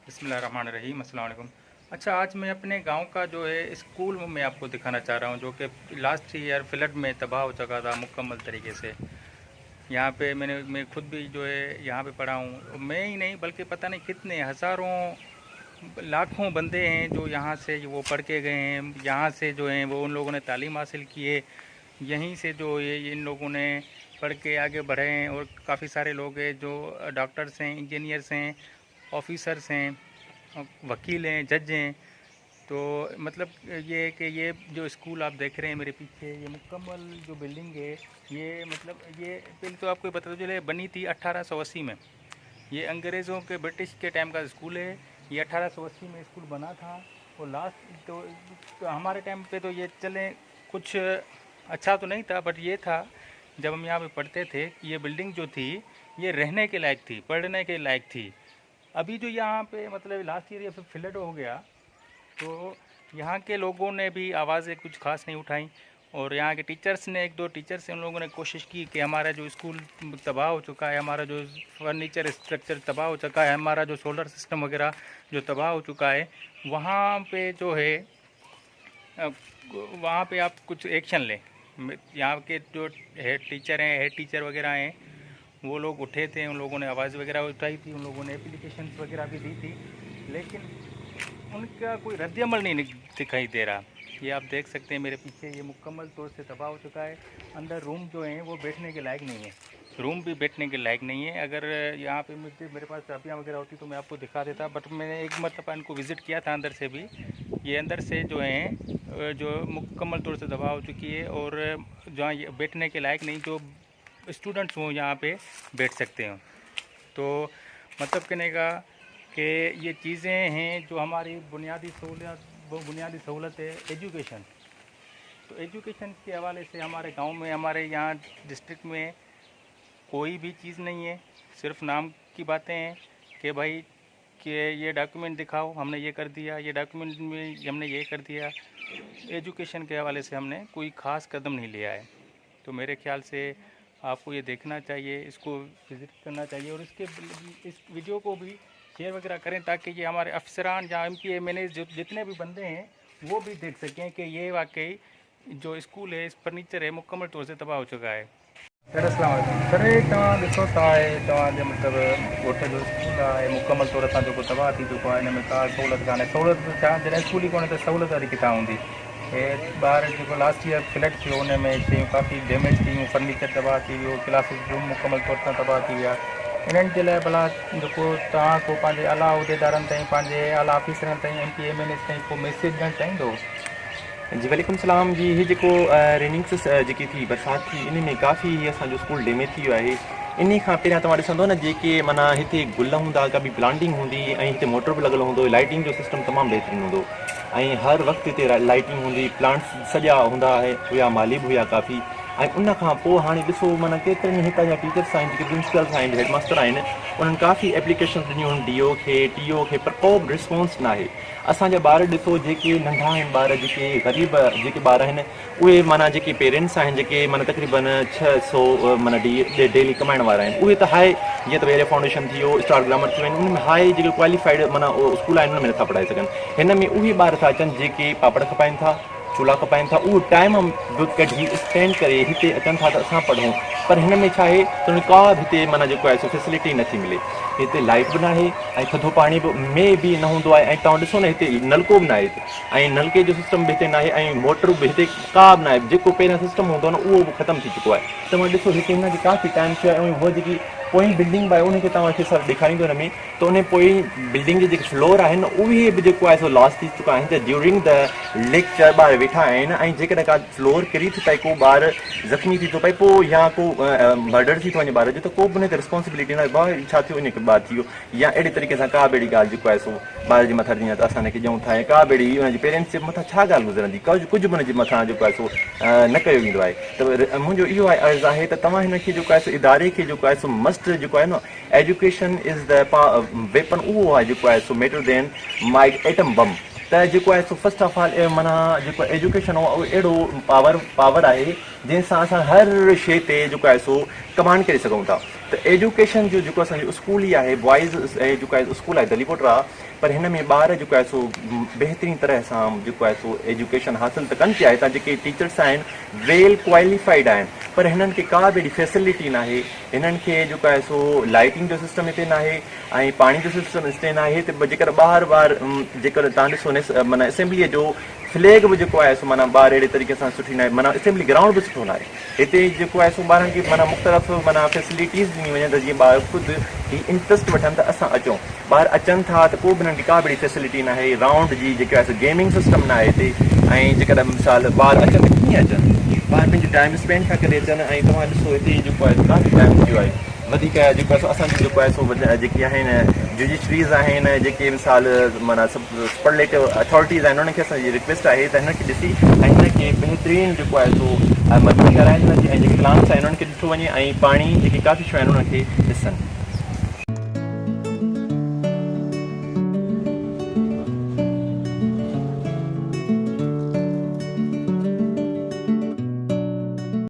बिस्मिल्लाहिर्रहमानिर्रहीम, अस्सलाम वालेकुम। अच्छा, आज मैं अपने गांव का जो है स्कूल मैं आपको दिखाना चाह रहा हूं, जो कि लास्ट ईयर फ्लड में तबाह हो चुका था मुकम्मल तरीके से। यहाँ पे मैं खुद भी जो है यहाँ पे पढ़ा हूँ। मैं ही नहीं बल्कि पता नहीं कितने हज़ारों लाखों बंदे हैं जो यहाँ से वो पढ़ के गए हैं। यहाँ से जो हैं वो उन लोगों ने तालीम हासिल की है। यहीं से जो ये इन लोगों ने पढ़ के आगे बढ़े हैं। और काफ़ी सारे लोग हैं जो डॉक्टर्स हैं, इंजीनियर्स हैं, ऑफिसर्स हैं, वकील हैं, जज हैं। तो मतलब ये है कि ये जो स्कूल आप देख रहे हैं मेरे पीछे, ये मुकम्मल जो बिल्डिंग है, ये मतलब ये पहले तो आपको पता चले बनी थी 1880 में। ये अंग्रेज़ों के ब्रिटिश के टाइम का स्कूल है। ये 1880 में स्कूल बना था। और लास्ट तो हमारे टाइम पे तो ये चले कुछ अच्छा तो नहीं था, बट ये था जब हम यहाँ पे पढ़ते थे, ये बिल्डिंग जो थी ये रहने के लायक थी, पढ़ने के लायक थी। अभी जो यहाँ पे मतलब लास्ट ईयर या फिर फ्लड हो गया, तो यहाँ के लोगों ने भी आवाज़ें कुछ खास नहीं उठाई। और यहाँ के टीचर्स ने, एक दो टीचर्स से उन लोगों ने कोशिश की कि हमारा जो स्कूल तबाह हो चुका है, हमारा जो फर्नीचर स्ट्रक्चर तबाह हो चुका है, हमारा जो सोलर सिस्टम वगैरह जो तबाह हो चुका है, वहाँ पे जो है वहाँ पे आप कुछ एक्शन लें। यहाँ के जो हेड टीचर वगैरह हैं, वो लोग उठे थे, उन लोगों ने आवाज़ वगैरह उठाई थी, उन लोगों ने एप्लीकेशंस वगैरह भी दी थी, लेकिन उनका कोई रद्द-ए-अमल नहीं दिखाई दे रहा। ये आप देख सकते हैं मेरे पीछे, ये मुकम्मल तौर से तबाह हो चुका है। अंदर रूम जो हैं वो बैठने के लायक नहीं है, रूम भी बैठने के लायक नहीं है। अगर यहाँ पे मेरे पास चाबियाँ वगैरह होती तो मैं आपको दिखा देता, बट मैंने एक मरतबा इनको विज़िट किया था अंदर से भी। ये अंदर से जो हैं जो मुकम्मल तौर से तबाह हो चुकी है। और जहाँ ये बैठने के लायक नहीं, जो स्टूडेंट्स हों यहाँ पे बैठ सकते हो। तो मतलब कहने का कि ये चीज़ें हैं जो हमारी बुनियादी सहूलत है एजुकेशन। तो एजुकेशन के हवाले से हमारे गांव में, हमारे यहाँ डिस्ट्रिक्ट में कोई भी चीज़ नहीं है। सिर्फ नाम की बातें हैं कि भाई कि ये डॉक्यूमेंट दिखाओ, हमने ये कर दिया, ये डॉक्यूमेंट में हमने ये कर दिया। एजुकेशन के हवाले से हमने कोई ख़ास कदम नहीं लिया है। तो मेरे ख़्याल से आपको ये देखना चाहिए, इसको विज़िट करना चाहिए, और इस वीडियो को भी शेयर वगैरह करें, ताकि ये हमारे अफसरान या एमपी एमएनए जो जितने भी बंदे हैं वो भी देख सकें कि ये वाकई जो स्कूल है, इस फर्नीचर है, मुकम्मल तौर से तबाह हो चुका है। सर अस्सलाम वालेकुम। सर तव्हां ॾिसो था तव्हांजे मतिलबु ॻोठ जो स्कूल आहे, मुकम्मल तौर सां जेको तबाह थी चुको आहे, हिन में का सहूलियत कान्हे। सहूलियत छा, जॾहिं स्कूल ई कोन्हे त सहूलियत वारी किथां हूंदी। ॿार जेको लास्ट ईयर फ्लड थियो, हुन में शयूं काफ़ी डैमेज थी वियूं, फर्नीचर तबाह थी वियो, क्लासिस रूम मुकम्मल तौर सां तबाह थी विया। इन्हनि जे लाइ भला जेको तव्हां को पंहिंजे आला उहिदेदारनि ताईं, पंहिंजे आला ऑफिसरनि ताईं, एमपी एमएनए ताईं को मैसेज ॾियणु चाहींदो? जी वालेकुम सलाम जी। ये जो रेनिंग्स जी थी बरसात थी, इन में काफ़ी असो स्कूल डैमेज थी है। इन खां पहिरियां तव्हां ॾिसंदो न, जेके माना हिते गुल हूंदा, का भी प्लांटिंग होंगी, हिते मोटर भी लगल होंदो, लाइटिंग जो सिस्टम तमाम बेहतरीन होंदो, हर वक्त हिते लाइटिंग होंगी, प्लांट्स सॼा हूंदा हुआ, माली भी हुआ काफ़ी। उन खां पोइ हाणे ॾिसो माना केतिरनि हितां जा टीचर्स आहिनि, जेके प्रिंसिपल्स आहिनि, हेडमास्टर आहिनि, उन्हनि काफ़ी एप्लीकेशन ॾिनियूं आहिनि डीओ खे, टीओ खे, पर को बि रिस्पॉन्स न आहे। असांजा ॿार ॾिसो, जेके नंढा आहिनि ॿार, जेके ग़रीब जेके ॿार आहिनि, उहे माना जेके पेरेंट्स आहिनि, जेके माना तक़रीबन 600 माना डेली कमाइण वारा आहिनि, उहे त हाई जीअं त वेरे फाउंडेशन थी वियो, स्टार ग्रामर थी वियो, उनमें हाई जेके क्वालिफाइड माना स्कूल आहिनि, उनमें नथा पढ़ाए सघनि। हिन में उहे ॿार था अचनि जेके पापड़ खपाइनि था, चूल्हा खपाइनि था, उहो टाइम कढी स्पेंड करे हिते अचनि था त असां पढ़ूं। पर हिन में छा आहे त का बि हिते माना जेको आहे सो फैसिलिटी नथी मिले। हिते लाइट बि न आहे, ऐं थधो पाणी में बि न हूंदो आहे, ऐं तव्हां ॾिसो न हिते नलको बि न आहे हिते, ऐं नलके जो सिस्टम बि हिते न आहे, ऐं मोटर बि हिते का बि न आहे। जेको पहिरियां सिस्टम हूंदो न, उहो बि ख़तमु थी चुको आहे। तव्हां ॾिसो हिते हिनखे काफ़ी टाइम थियो आहे, ऐं उहा जेकी पोइ बिल्डिंग बि आहे उनखे तव्हांखे सभु ॾेखारींदो हिन में, त उन पोइ बिल्डिंग जे जेके फ्लोर आहिनि उहे बि जेको आहे सो लॉस थी चुका आहिनि। त ड्यूरिंग द लेक्चर ॿार वेठा आहिनि, ऐं जेकॾहिं का फ्लोर किरी थी पए, को ॿार ज़ख़्मी थी थो पए, पोइ या को मर्डर थी थो वञे ॿार जो, त को बि हुन ते रिस्पॉन्सिबिलिटी न आहे, भाउ छा थियो, इन ॿार थी वियो, या अहिड़े तरीक़े सां का बि अहिड़ी ॻाल्हि जेको आहे सो ॿार जे मथां जीअं त असां हिनखे ॾियूं था, का बि अहिड़ी हुनजे पेरेंट्स जे मथां छा ॻाल्हि गुज़रंदी, कुझु बि हुनजे मथां जेको आहे सो न कयो वेंदो आहे। त मुंहिंजो इहो आहे अर्ज़ु आहे त तव्हां हिनखे जेको आहे सो इदारे खे जेको आहे सो मस्ट जेको आहे न, एजुकेशन इज़ द वेपन, उहो आहे जेको आहे सो बेटर देन माइट एटम बम। त जेको आहे सो फस्ट ऑफ ऑल माना जेको एजुकेशन आहे उहो अहिड़ो पावर आहे जंहिंसां असां हर शइ ते जेको आहे सो कमांड करे सघूं था। त एजुकेशन जो जेको असांजो स्कूल ई आहे बॉइज़ जेको आहे स्कूल आहे दलीपोटरा, पर हिन में ॿार जेको आहे सो बहितरीन तरह सां जेको आहे सो एजुकेशन हासिलु त कनि पिया। हितां जेके टीचर्स आहिनि वेल क्वालिफाइड आहिनि, पर हिननि खे का बि अहिड़ी फैसिलिटी न आहे। हिननि खे जेको आहे सो लाइटिंग जो सिस्टम हिते न आहे ऐं पाणी जो सिस्टम हिते न आहे। त जेकर ॿार जेकर तव्हां ॾिसो माना असेंबलीअ जो फ्लैग बि जेको आहे सो माना ॿार अहिड़े तरीक़े सां सुठी न आहे, माना असेंबली ग्राउंड बि सुठो न आहे। हिते जेको आहे सो ॿारनि खे माना मुख़्तलिफ़ माना फैसिलिटीज़ ॾिनी वञनि त जीअं ॿार ख़ुदि ही इंट्रस्ट वठनि त असां अचूं। ॿार अचनि था त को बि हिननि खे का बि फैसिलिटी न आहे, राउंड जी जेको आहे सो गेमिंग सिस्टम न आहे हिते। ऐं जेकॾहिं मिसाल ॿार अचनि त कीअं अचनि, ॿार पंहिंजो टाइम स्पेंड था करे अचनि। ऐं तव्हां ॾिसो हिते जेको आहे काफ़ी टाइम थियो आहे वधीक जेको आहे सो असांजो जेको आहे सो जेके आहिनि जुडिशरीज़ आहिनि, जेके मिसाल माना सुपरलेटिव अथॉरिटीज़ आहिनि, उन्हनि खे असांजी रिक्वेस्ट आहे त हिन खे ॾिसी ऐं हिन खे बहितरीनु जेको आहे सो मदद कराइनि ऐं जेके प्लान्स आहिनि उन्हनि खे ॾिठो वञे ऐं पाणी जेके काफ़ी शयूं आहिनि उन्हनि खे ॾिसनि।